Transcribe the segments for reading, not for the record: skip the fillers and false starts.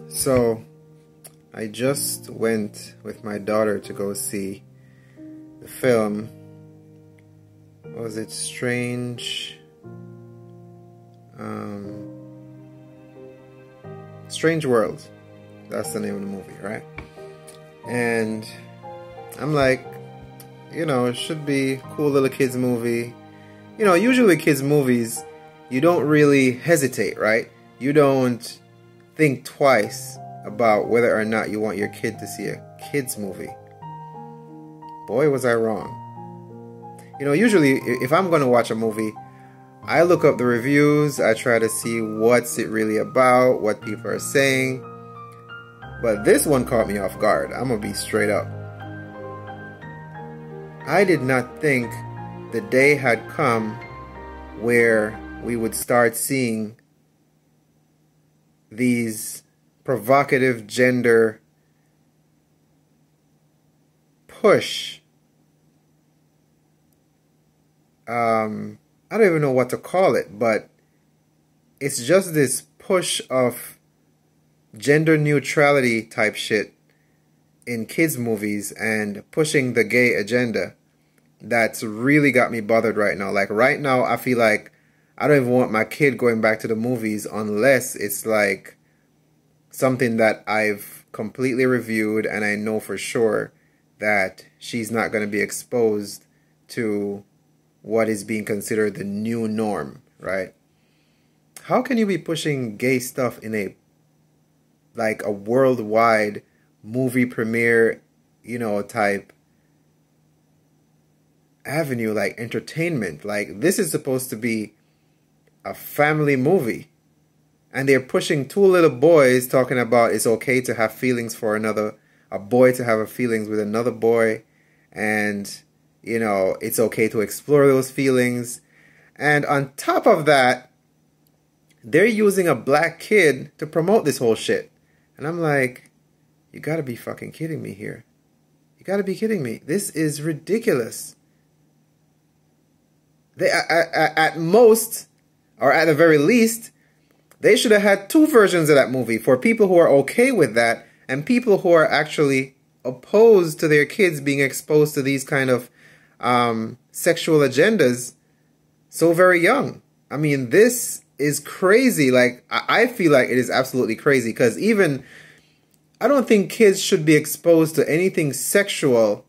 So, I just went with my daughter to go see the film. What was it? Strange World. That's the name of the movie, right? And I'm like, it should be a cool little kids movie. Usually kids movies, you don't really hesitate, right? You don't think twice about whether or not you want your kid to see a kids movie. Boy, was I wrong. Usually if I'm going to watch a movie, I look up the reviews, I try to see what's it really about, what people are saying. But this one caught me off guard. I'm going to be straight up. I did not think the day had come where we would start seeing these provocative gender push. I don't even know what to call it, but it's just this push of gender neutrality type shit in kids movies and pushing the gay agenda that's really got me bothered right now. Like right now, I feel like I don't even want my kid going back to the movies unless it's like something that I've completely reviewed and I know for sure that she's not going to be exposed to what is being considered the new norm, right? How can you be pushing gay stuff in a worldwide movie premiere, type avenue, like entertainment? Like, this is supposed to be a family movie. And they're pushing two little boys talking about it's okay to have feelings for a boy to have feelings with another boy. And, it's okay to explore those feelings. And on top of that, they're using a black kid to promote this whole shit. And I'm like, you gotta be fucking kidding me here. You gotta be kidding me. This is ridiculous. They, at most, or at the very least, they should have had two versions of that movie for people who are okay with that and people who are actually opposed to their kids being exposed to these kind of sexual agendas so very young. I mean, this is crazy. Like, I feel like it is absolutely crazy because I don't think kids should be exposed to anything sexual,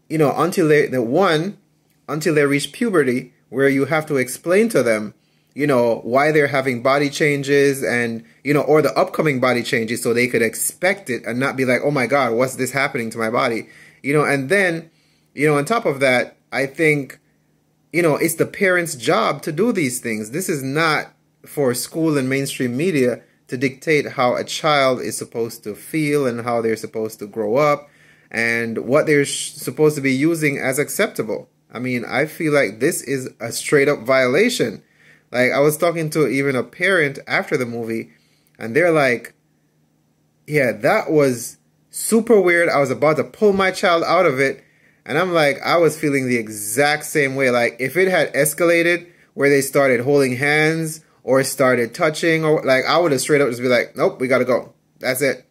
until they reach puberty, where you have to explain to them, why they're having body changes and, or the upcoming body changes so they could expect it and not be like, oh my God, what's this happening to my body? And then, on top of that, I think, it's the parents' job to do these things. This is not for school and mainstream media to dictate how a child is supposed to feel and how they're supposed to grow up and what they're supposed to be using as acceptable. I mean, I feel like this is a straight up violation. Like, I was talking to even a parent after the movie, and they're like, yeah, that was super weird. I was about to pull my child out of it. And I'm like, I was feeling the exact same way. Like, if it had escalated where they started holding hands or started touching, or like, I would have straight up just be like, nope, we got to go. That's it.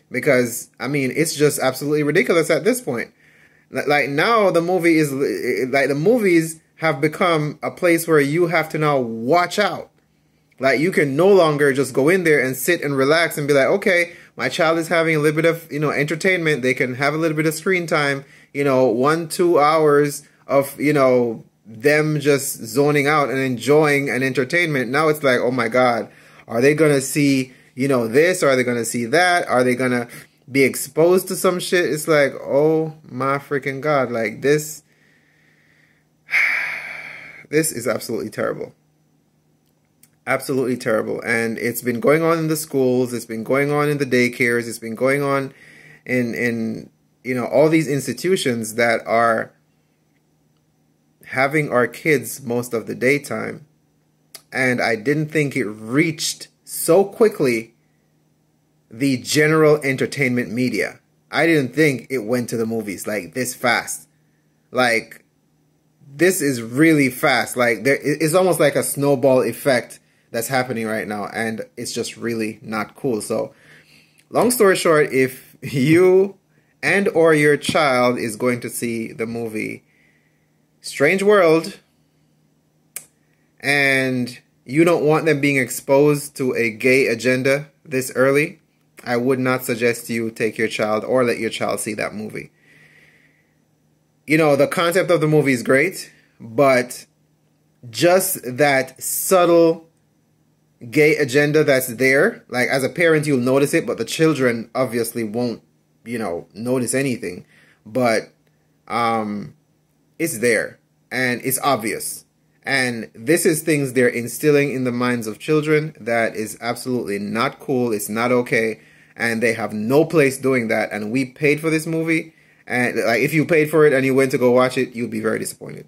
Because, I mean, it's just absolutely ridiculous at this point. Like, now the movie is, like, the movies have become a place where you have to now watch out. Like, you can no longer just go in there and sit and relax and be like, okay, my child is having a little bit of, entertainment. They can have a little bit of screen time, 1-2 hours of, them just zoning out and enjoying an entertainment. Now it's like, oh my God, are they going to see, this? Or are they going to see that? Are they going to be exposed to some shit? It's like, oh my freaking God, like this is absolutely terrible. Absolutely terrible. And it's been going on in the schools. It's been going on in the daycares. It's been going on in all these institutions that are having our kids most of the daytime. And I didn't think it reached so quickly the general entertainment media. I didn't think it went to the movies like this fast. Like, this is really fast. Like, it's almost like a snowball effect that's happening right now, and it's just really not cool. So, long story short, if you and or your child is going to see the movie Strange World and you don't want them being exposed to a gay agenda this early, I would not suggest you take your child or let your child see that movie. You know, the concept of the movie is great, but just that subtle gay agenda that's there, like as a parent you'll notice it, but the children obviously won't, notice anything. But it's there and it's obvious. And this is things they're instilling in the minds of children that is absolutely not cool. It's not okay. And they have no place doing that. And we paid for this movie. And like, if you paid for it and you went to go watch it, you'll be very disappointed.